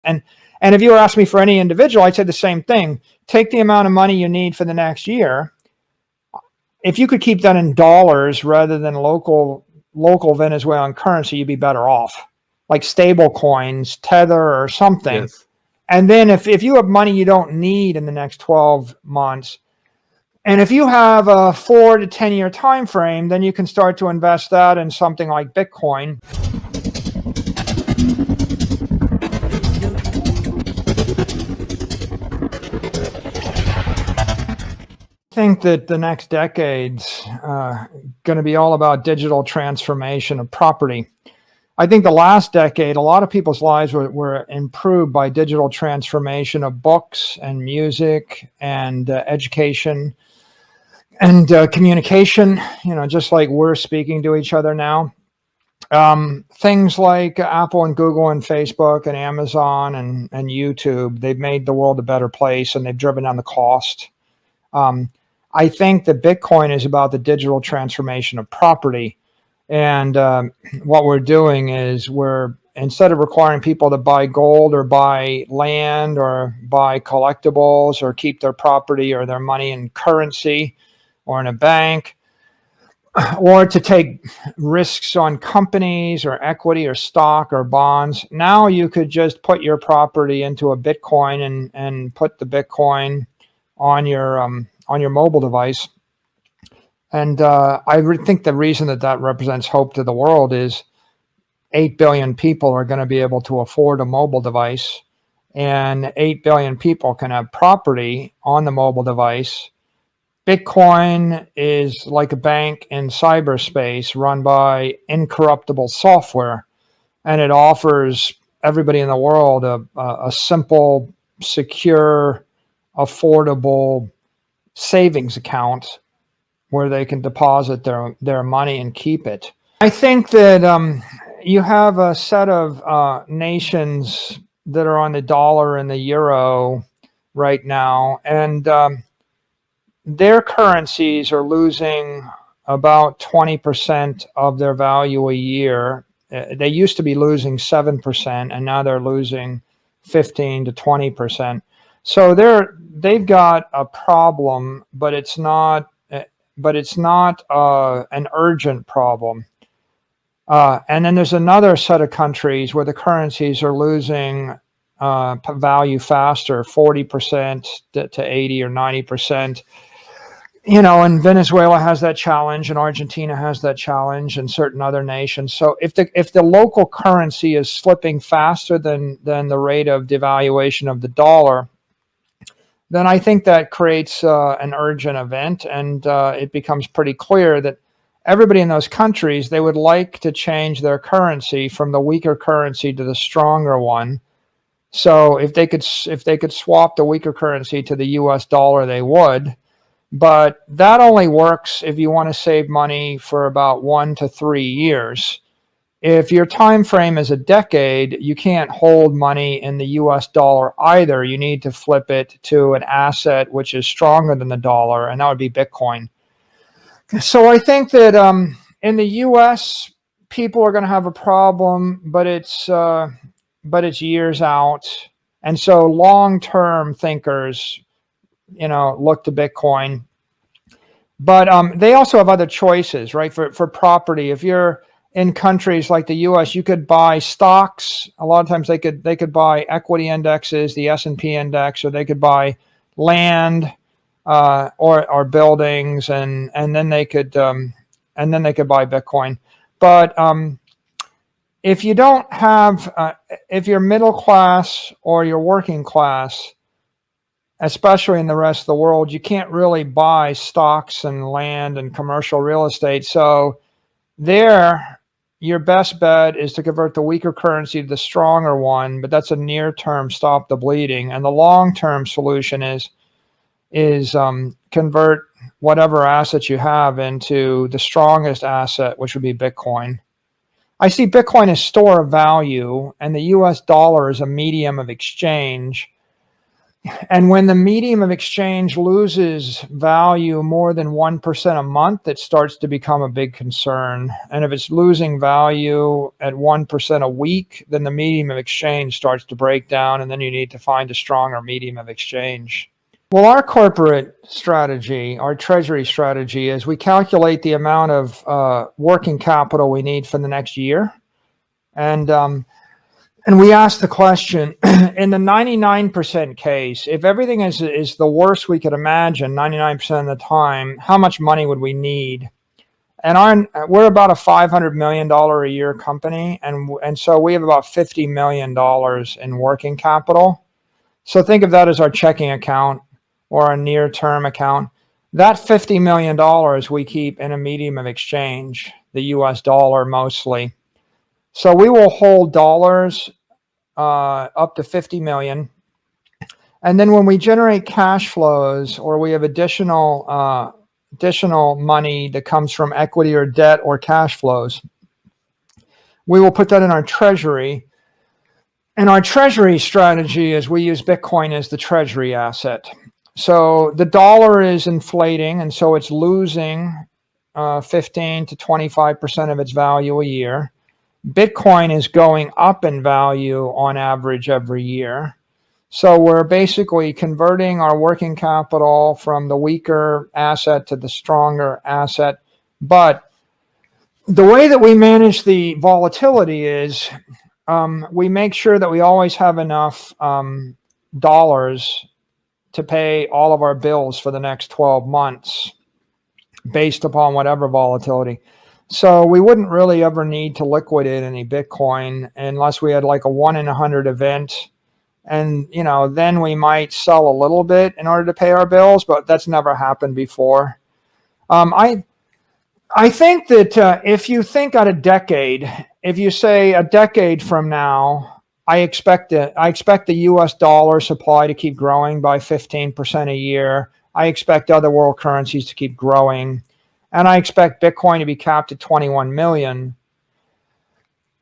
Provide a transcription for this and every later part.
And if you were asking me for any individual, I'd say the same thing. Take the amount of money you need for the next year. If you could keep that in dollars rather than local Venezuelan currency, you'd be better off, like stable coins, Tether or something. Yes. And then if you have money you don't need in the next 12 months, and if you have a 4 to 10 year time frame, then you can start to invest that in something like Bitcoin. I think that the next decade's going to be all about digital transformation of property. I think the last decade, a lot of people's lives were improved by digital transformation of books and music and education and communication, just like we're speaking to each other now. Things like Apple and Google and Facebook and Amazon and YouTube, they've made the world a better place and they've driven down the cost. I think that Bitcoin is about the digital transformation of property. And what we're doing is instead of requiring people to buy gold or buy land or buy collectibles or keep their property or their money in currency or in a bank, or to take risks on companies or equity or stock or bonds, now you could just put your property into a Bitcoin and put the Bitcoin on your mobile device. And I think the reason that represents hope to the world is 8 billion people are going to be able to afford a mobile device, and 8 billion people can have property on the mobile device. Bitcoin is like a bank in cyberspace run by incorruptible software, and it offers everybody in the world a simple, secure, affordable savings account where they can deposit their money and keep it. I think that you have a set of nations that are on the dollar and the euro right now, and their currencies are losing about 20% of their value a year. They used to be losing 7%, and now they're losing 15 to 20%. So they've got a problem, but it's not an urgent problem. And then there's another set of countries where the currencies are losing value faster, 40% to 80 or 90%. And Venezuela has that challenge, and Argentina has that challenge, and certain other nations. So if the local currency is slipping faster than the rate of devaluation of the dollar, then I think that creates an urgent event, and it becomes pretty clear that everybody in those countries, they would like to change their currency from the weaker currency to the stronger one. So if they could swap the weaker currency to the US dollar, they would. But that only works if you want to save money for about 1 to 3 years. If your time frame is a decade, you can't hold money in the US dollar either. You need to flip it to an asset which is stronger than the dollar, and that would be Bitcoin. So I think that in the US, people are going to have a problem, but it's years out. And so long-term thinkers, look to Bitcoin. But they also have other choices, right? For property, if you're in countries like the U.S., you could buy stocks. A lot of times they could buy equity indexes, the S&P index, or they could buy land or buildings, and then they could buy Bitcoin. But if you don't have, if you're middle class or you're working class, especially in the rest of the world, you can't really buy stocks and land and commercial real estate. So your best bet is to convert the weaker currency to the stronger one, but that's a near-term stop the bleeding. And the long-term solution is convert whatever assets you have into the strongest asset, which would be Bitcoin. I see Bitcoin as store of value, and the US dollar is a medium of exchange. And when the medium of exchange loses value more than 1% a month, it starts to become a big concern. And if it's losing value at 1% a week, then the medium of exchange starts to break down, and then you need to find a stronger medium of exchange. Well, our corporate strategy, our treasury strategy, is we calculate the amount of working capital we need for the next year. And we ask the question, in the 99% case, if everything is the worst we could imagine 99% of the time, how much money would we need? And we're about a $500 million a year company, and so we have about $50 million in working capital. So think of that as our checking account or a near-term account. That $50 million we keep in a medium of exchange, the US dollar mostly. So we will hold dollars up to 50 million. And then when we generate cash flows or we have additional money that comes from equity or debt or cash flows, we will put that in our treasury. And our treasury strategy is we use Bitcoin as the treasury asset. So the dollar is inflating, and so it's losing 15 to 25% of its value a year. Bitcoin is going up in value on average every year. So we're basically converting our working capital from the weaker asset to the stronger asset. But the way that we manage the volatility is we make sure that we always have enough dollars to pay all of our bills for the next 12 months based upon whatever volatility. So we wouldn't really ever need to liquidate any Bitcoin unless we had like a 1 in 100 event. And, then we might sell a little bit in order to pay our bills, but that's never happened before. I think that if you think at a decade, if you say a decade from now, I expect the US dollar supply to keep growing by 15% a year. I expect other world currencies to keep growing. And I expect Bitcoin to be capped at 21 million.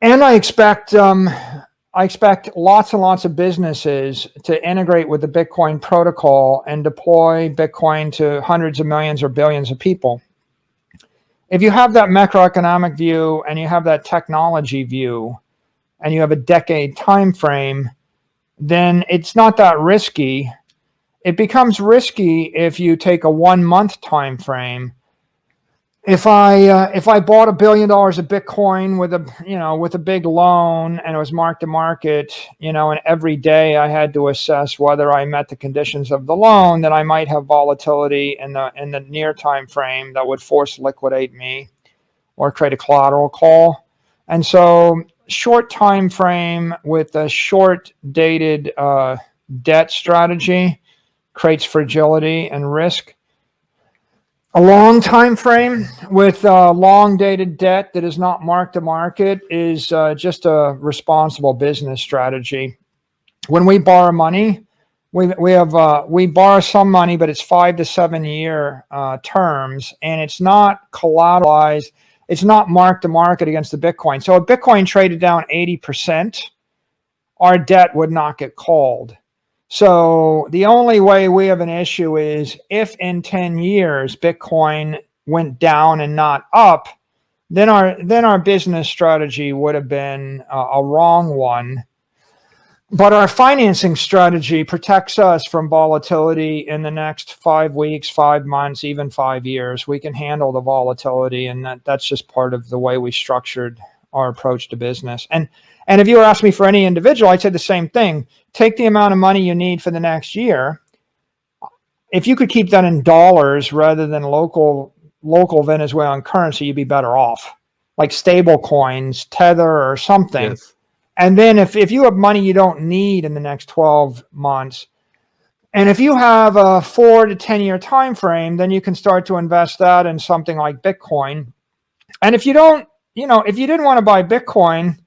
And I expect lots and lots of businesses to integrate with the Bitcoin protocol and deploy Bitcoin to hundreds of millions or billions of people. If you have that macroeconomic view and you have that technology view and you have a decade time frame, then it's not that risky. It becomes risky if you take a 1 month time frame. If I bought $1 billion of Bitcoin with a big loan and it was mark to market, and every day I had to assess whether I met the conditions of the loan, then I might have volatility in the near time frame that would force liquidate me or create a collateral call. And so short time frame with a short dated debt strategy creates fragility and risk. A long time frame with long dated debt that is not mark to market is just a responsible business strategy. When we borrow money, we borrow some money, but it's 5 to 7 year terms, and it's not collateralized. It's not mark to market against the Bitcoin. So if Bitcoin traded down 80%, our debt would not get called. So the only way we have an issue is if in 10 years Bitcoin went down and not up, then our business strategy would have been a wrong one. But our financing strategy protects us from volatility in the next 5 weeks, 5 months, even 5 years. We can handle the volatility, and that's just part of the way we structured our approach to business. And if you were asking me for any individual, I'd say the same thing. Take the amount of money you need for the next year. If you could keep that in dollars rather than local Venezuelan currency, you'd be better off. Like stable coins, Tether or something. Yes. And then if you have money you don't need in the next 12 months, and if you have a 4 to 10 year time frame, then you can start to invest that in something like Bitcoin. And if you don't, if you didn't want to buy Bitcoin,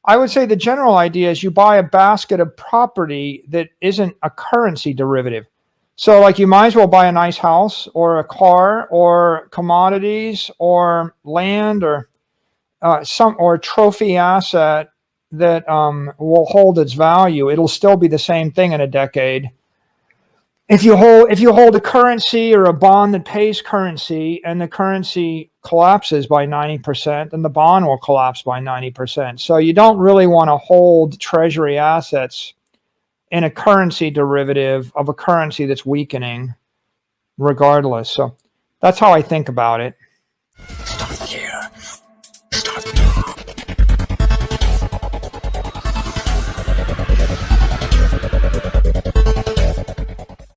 I would say the general idea is you buy a basket of property that isn't a currency derivative. So like you might as well buy a nice house or a car or commodities or land or a trophy asset that will hold its value. It'll still be the same thing in a decade. if you hold a currency or a bond that pays currency and the currency collapses by 90%, then the bond will collapse by 90%. So you don't really want to hold treasury assets in a currency derivative of a currency that's weakening regardless. So that's how I think about it.